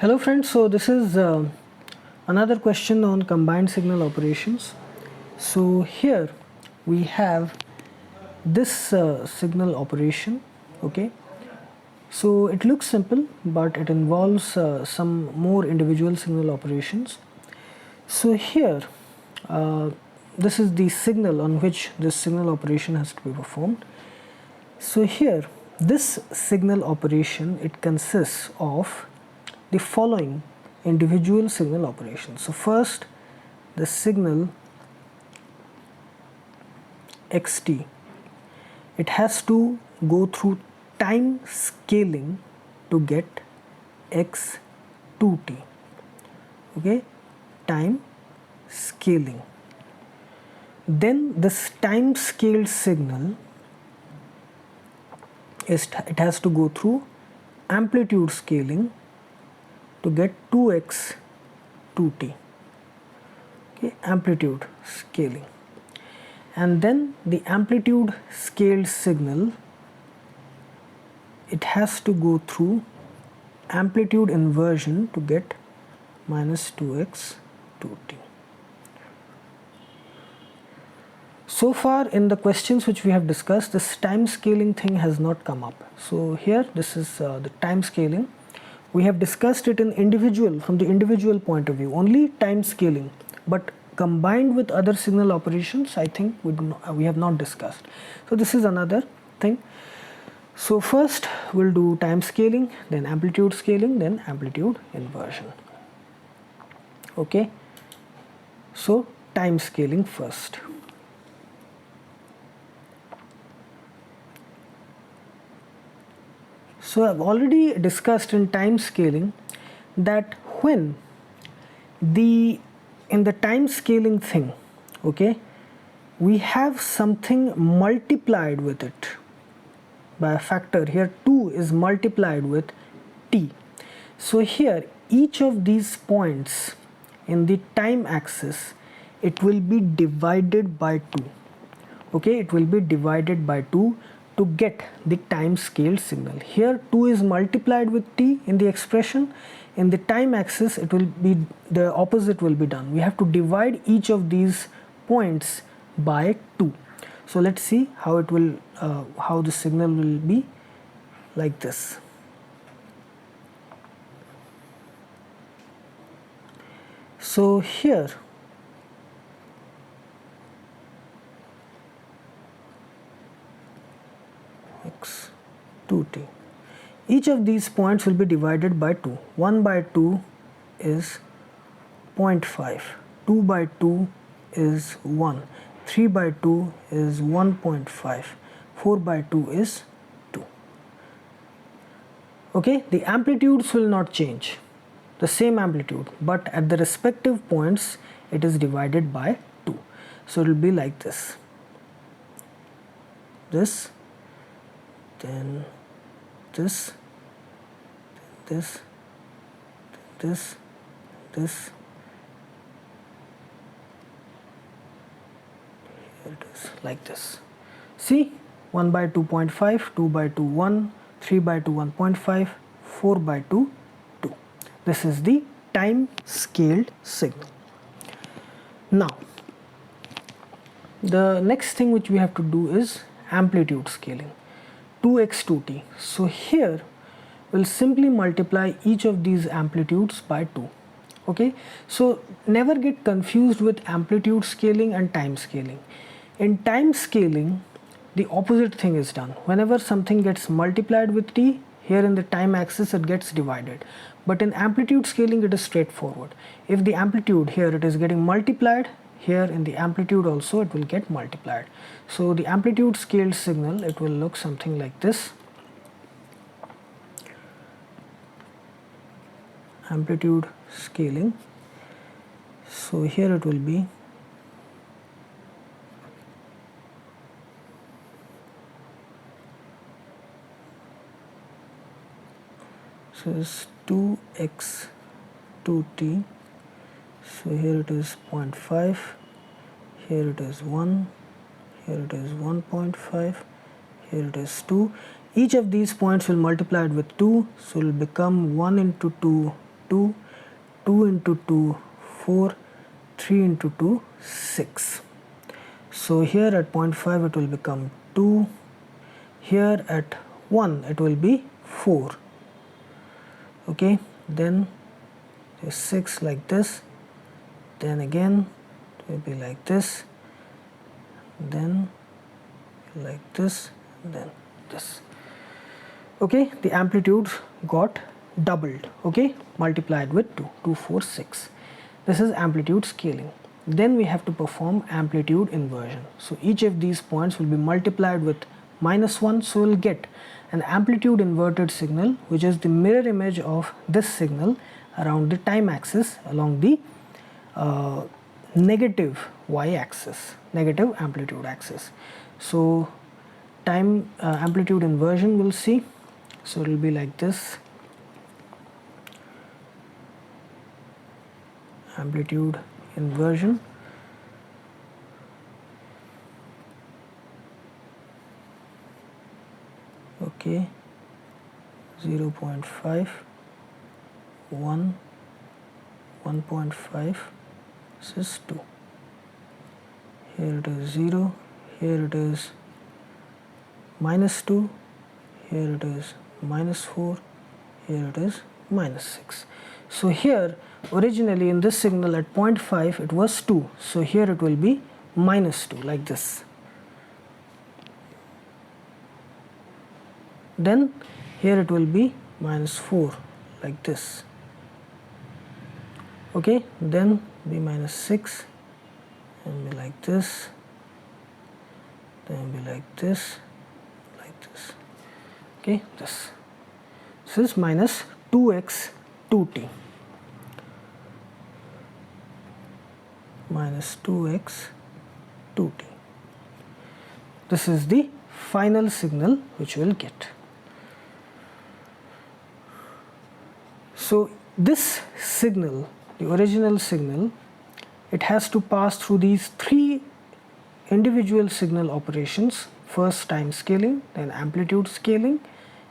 Hello friends, so this is another question on combined signal operations. So here we have this signal operation, okay. So it looks simple, but it involves some more individual signal operations. So here this is the signal on which this signal operation has to be performed. So here this signal operation, it consists of the following individual signal operations. So first, the signal xt, it has to go through time scaling to get x2t, okay, time scaling. Then this time scaled signal it has to go through amplitude scaling to get 2x 2t, okay, amplitude scaling. And then the amplitude scaled signal, it has to go through amplitude inversion to get minus 2x 2t. So far in the questions which we have discussed, this time scaling thing has not come up. So here this is the time scaling. We have discussed it in individual, from the individual point of view, only time scaling, but combined with other signal operations, I think we have not discussed. So this is another thing. So first we'll do time scaling, then amplitude scaling, then amplitude inversion. Okay, so time scaling first. So I've already discussed in time scaling that when in the time scaling thing, okay, we have something multiplied with it by a factor. Here 2 is multiplied with t. So here each of these points in the time axis, it will be divided by 2. Okay, it will be divided by 2 to get the time scaled signal. Here 2 is multiplied with t in the expression. In the time axis, it will be the opposite will be done. We have to divide each of these points by 2. So let's see how it will how the signal will be like this. So here x 2t, each of these points will be divided by 2. 1 by 2 is 0.5, 2 by 2 is 1, 3 by 2 is 1.5, 4 by 2 is 2. Okay, the amplitudes will not change, the same amplitude, but at the respective points it is divided by 2. So it will be like this, then this, this, this, this, here it is like this. See, 1 by 2.5, 2 by 2 1, 3 by 2 1.5, 4 by 2 2. This is the time scaled signal. Now the next thing which we have to do is amplitude scaling, 2x 2t. So here we'll simply multiply each of these amplitudes by 2. Okay, so never get confused with amplitude scaling and time scaling. In time scaling, the opposite thing is done. Whenever something gets multiplied with t, here in the time axis it gets divided. But in amplitude scaling it is straightforward. If the amplitude here it is getting multiplied, here in the amplitude also it will get multiplied. So the amplitude scaled signal, it will look something like this. Amplitude scaling. So here it will be so it's 2x 2t. So here it is 0.5, here it is 1, here it is 1.5, here it is 2. Each of these points will multiply it with 2, so it will become 1 into 2 2, 2 into 2 4, 3 into 2 6. So here at 0.5 it will become 2, here at 1 it will be 4. Okay, then 6 like this, then again it will be like this, then like this, then this. Okay, the amplitudes got doubled, okay, multiplied with 2, 2, 4, 6. This is amplitude scaling. Then we have to perform amplitude inversion. So each of these points will be multiplied with -1, so we'll get an amplitude inverted signal, which is the mirror image of this signal around the time axis along the negative y-axis, negative amplitude axis. So time amplitude inversion we'll see. So it will be like this. Amplitude inversion. Okay, 0.5, 1, 1.5, this is 2. Here it is 0, here it is -2, here it is -4, here it is -6. So here originally in this signal at 0.5 it was 2, so here it will be -2 like this. Then here it will be -4 like this. Okay, then be -6 and be like this, then be like this, like this. Okay, this is minus 2x 2t, minus 2x 2t. This is the final signal which we will get. So this signal, the original signal, it has to pass through these three individual signal operations: first time scaling, then amplitude scaling,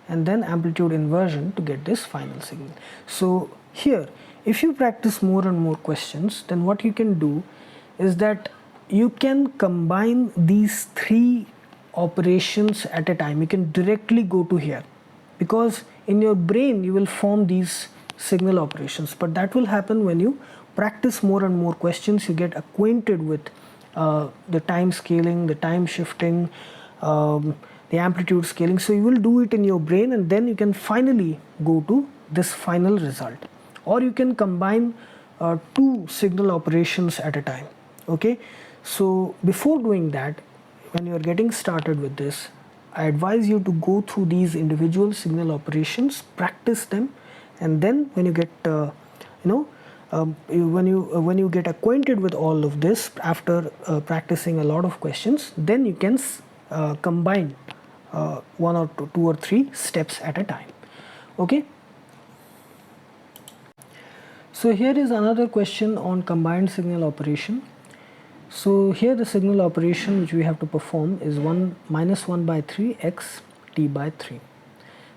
and then amplitude inversion to get this final signal. So here, if you practice more and more questions, then what you can do is that you can combine these three operations at a time. You can directly go to here, because in your brain you will form these signal operations, but that will happen when you practice more and more questions. You get acquainted with the time scaling, the time shifting, the amplitude scaling. So you will do it in your brain, and then you can finally go to this final result. Or you can combine two signal operations at a time. Okay, so before doing that, when you are getting started with this, I advise you to go through these individual signal operations, practice them, and then when you get when you get acquainted with all of this after practicing a lot of questions, then you can combine one or two or three steps at a time. Okay, so here is another question on combined signal operation. So here the signal operation which we have to perform is -1 by 3 x t by 3.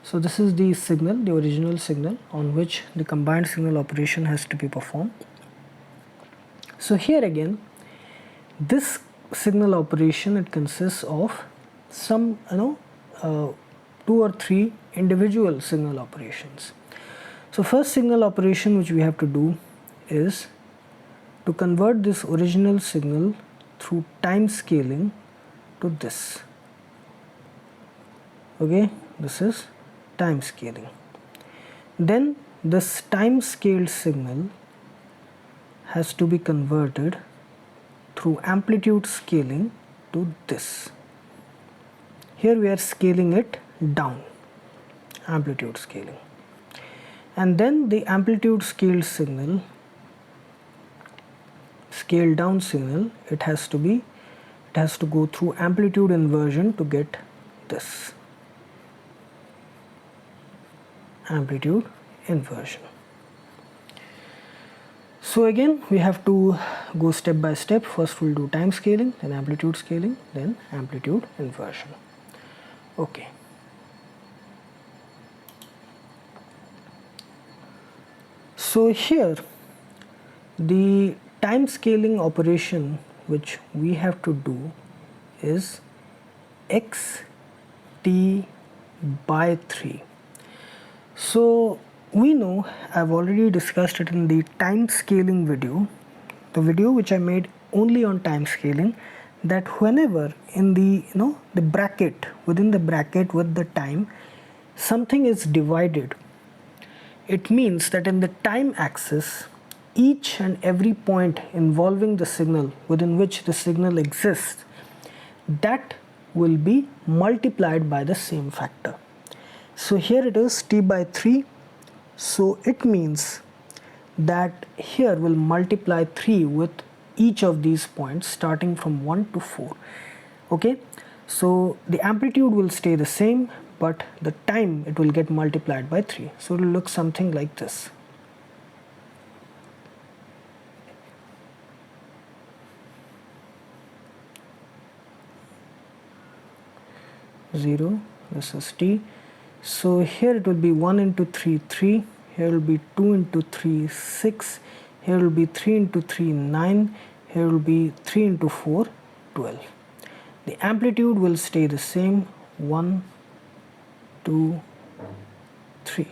So this is the signal, the original signal, on which the combined signal operation has to be performed. So here again, this signal operation, it consists of some 2 or 3 individual signal operations. So first signal operation which we have to do is to convert this original signal through time scaling to this. Okay, this is time scaling. Then this time scaled signal has to be converted through amplitude scaling to this. Here we are scaling it down, amplitude scaling. And then the amplitude scaled signal, scaled down signal, it has to go through amplitude inversion to get this. Amplitude inversion. So again we have to go step by step. First we'll do time scaling, then amplitude scaling, then amplitude inversion. Okay. So here the time scaling operation which we have to do is x t by 3. So we know, I've already discussed it in the time scaling video, the video which I made only on time scaling, that whenever in the the bracket, within the bracket with the time, something is divided, it means that in the time axis each and every point involving the signal within which the signal exists, that will be multiplied by the same factor. So here it is t by 3, so it means that here we'll multiply 3 with each of these points starting from 1 to 4. Okay, so the amplitude will stay the same, but the time, it will get multiplied by 3. So it will look something like this. Zero, this is t. So here it will be 1 into 3, 3. Here will be 2 into 3, 6. Here will be 3 into 3, 9. Here will be 3 into 4, 12. The amplitude will stay the same, 1, 2, 3.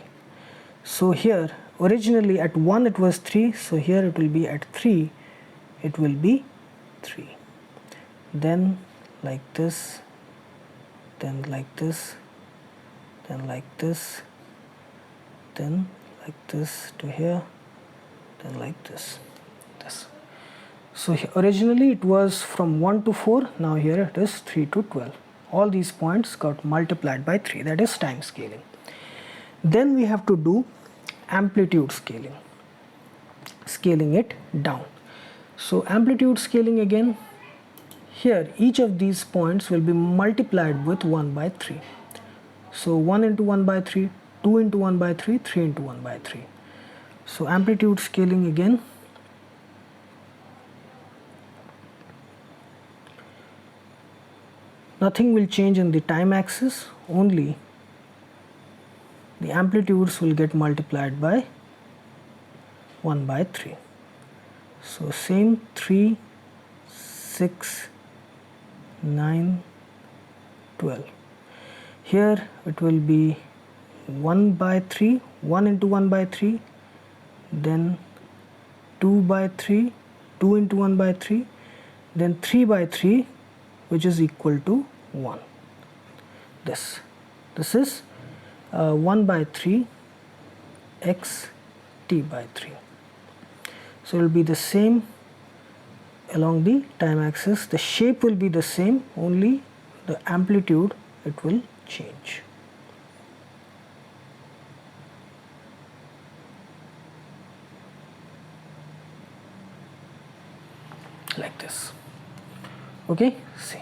So here originally at 1 it was 3, so here it will be at 3, it will be 3. Then like this, then like this, then like this, then like this to here, then like this. So originally it was from 1 to 4, now here it is 3 to 12. All these points got multiplied by 3, that is time scaling. Then we have to do amplitude scaling, scaling it down. So amplitude scaling again, here each of these points will be multiplied with 1 by 3. So 1 into 1 by 3, 2 into 1 by 3, 3 into 1 by 3. So amplitude scaling again, nothing will change in the time axis, only the amplitudes will get multiplied by 1 by 3. So same 3, 6, 9, 12. Here it will be 1 by 3, 1 into 1 by 3, then 2 by 3, 2 into 1 by 3, then 3 by 3, which is equal to 1. This is 1 by 3 x t by 3. So it will be the same along the time axis. The shape will be the same, only the amplitude it will change. Like this. Okay, see.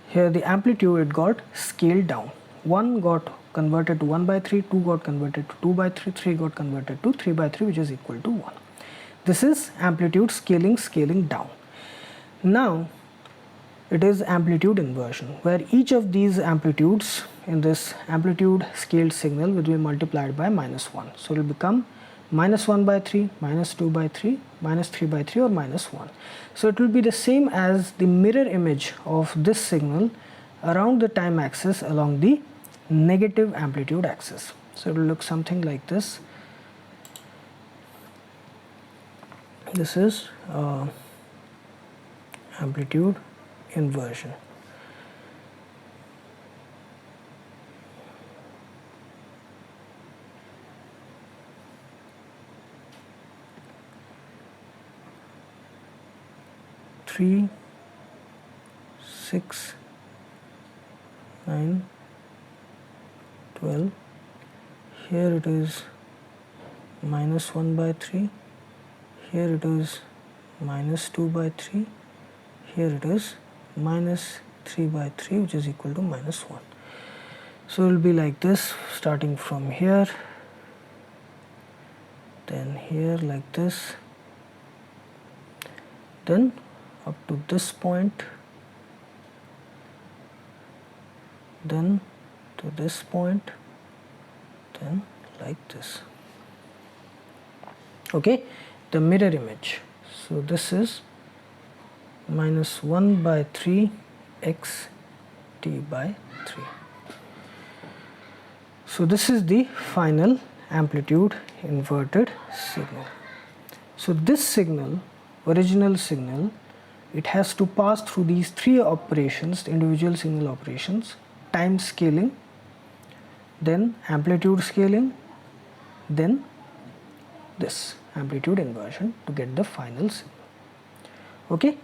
Here the amplitude, it got scaled down. 1 got converted to 1 by 3, 2 got converted to 2 by 3, 3 got converted to 3 by 3, which is equal to 1. This is amplitude scaling down. Now it is amplitude inversion, where each of these amplitudes in this amplitude scaled signal will be multiplied by -1. So it will become -1 by 3, -2 by 3, -3 by 3, or -1. So it will be the same as the mirror image of this signal around the time axis along the negative amplitude axis. So it will look something like this. This is amplitude inversion. Three, 6, 9, 12. Here it is -1 by 3. Here it is -2 by 3. Here it is -3 by 3, which is equal to -1. So it will be like this, starting from here, then here like this, then up to this point, then to this point, then like this. okay, the mirror image. So this is minus 1 by 3 x t by 3. So this is the final amplitude inverted signal. So this signal, original signal, it has to pass through these three operations, the individual signal operations: time scaling, then amplitude scaling, then this amplitude inversion to get the final signal. Okay,